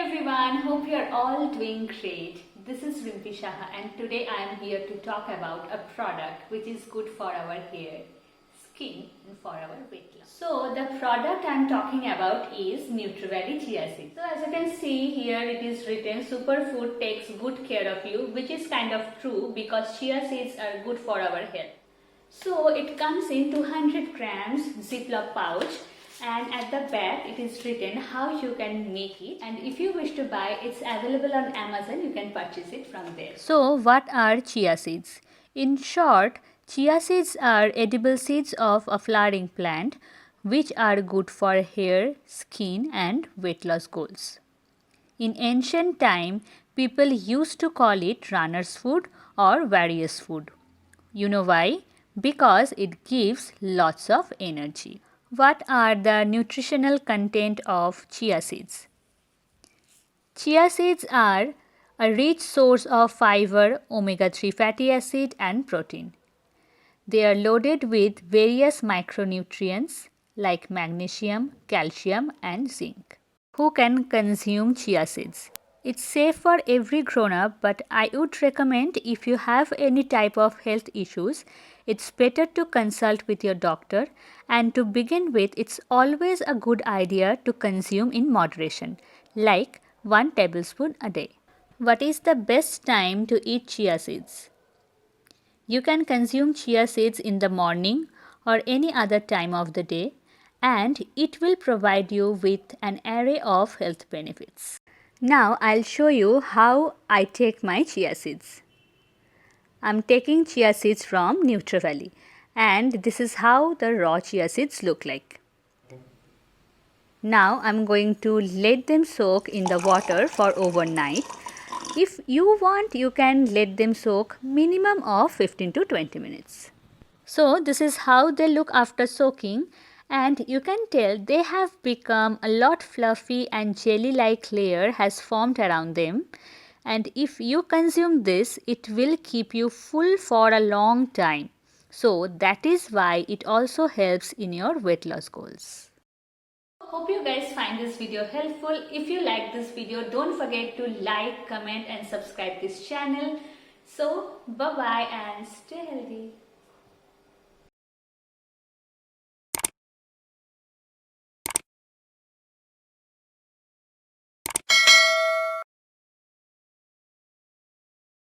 everyone, hope you are all doing great. This is Rinki Shah and today I am here to talk about a product which is good for our hair, skin and for our weight loss. So the product I am talking about is NutroVally Chia Seed. So as you can see here it is written superfood takes good care of you, which is kind of true because chia seeds are good for our health. So it comes in 200 grams Ziploc pouch. And at the back it is written how you can make it, and if you wish to buy, it's available on Amazon. You can purchase it from there. So what are chia seeds? In short, chia seeds are edible seeds of a flowering plant which are good for hair, skin and weight loss goals. In ancient time, people used to call it runner's food or various food. You know why? Because it gives lots of energy. What are the nutritional content of chia seeds? Chia seeds are a rich source of fiber, omega-3 fatty acid and protein. They are loaded with various micronutrients like magnesium, calcium and zinc. Who can consume chia seeds? It's safe for every grown-up, but I would recommend if you have any type of health issues, it's better to consult with your doctor, and to begin with, it's always a good idea to consume in moderation, like 1 tablespoon a day. What is the best time to eat chia seeds? You can consume chia seeds in the morning or any other time of the day, and it will provide you with an array of health benefits. Now I'll show you how I take my chia seeds. I'm taking chia seeds from NutroVally, and this is how the raw chia seeds look like. Now I'm going to let them soak in the water for overnight. If you want, you can let them soak minimum of 15 to 20 minutes. So this is how they look after soaking, and you can tell they have become a lot fluffy and jelly-like layer has formed around them. And if you consume this, it will keep you full for a long time. So that is why it also helps in your weight loss goals. Hope you guys find this video helpful. If you like this video, don't forget to like, comment and subscribe this channel. So bye bye and stay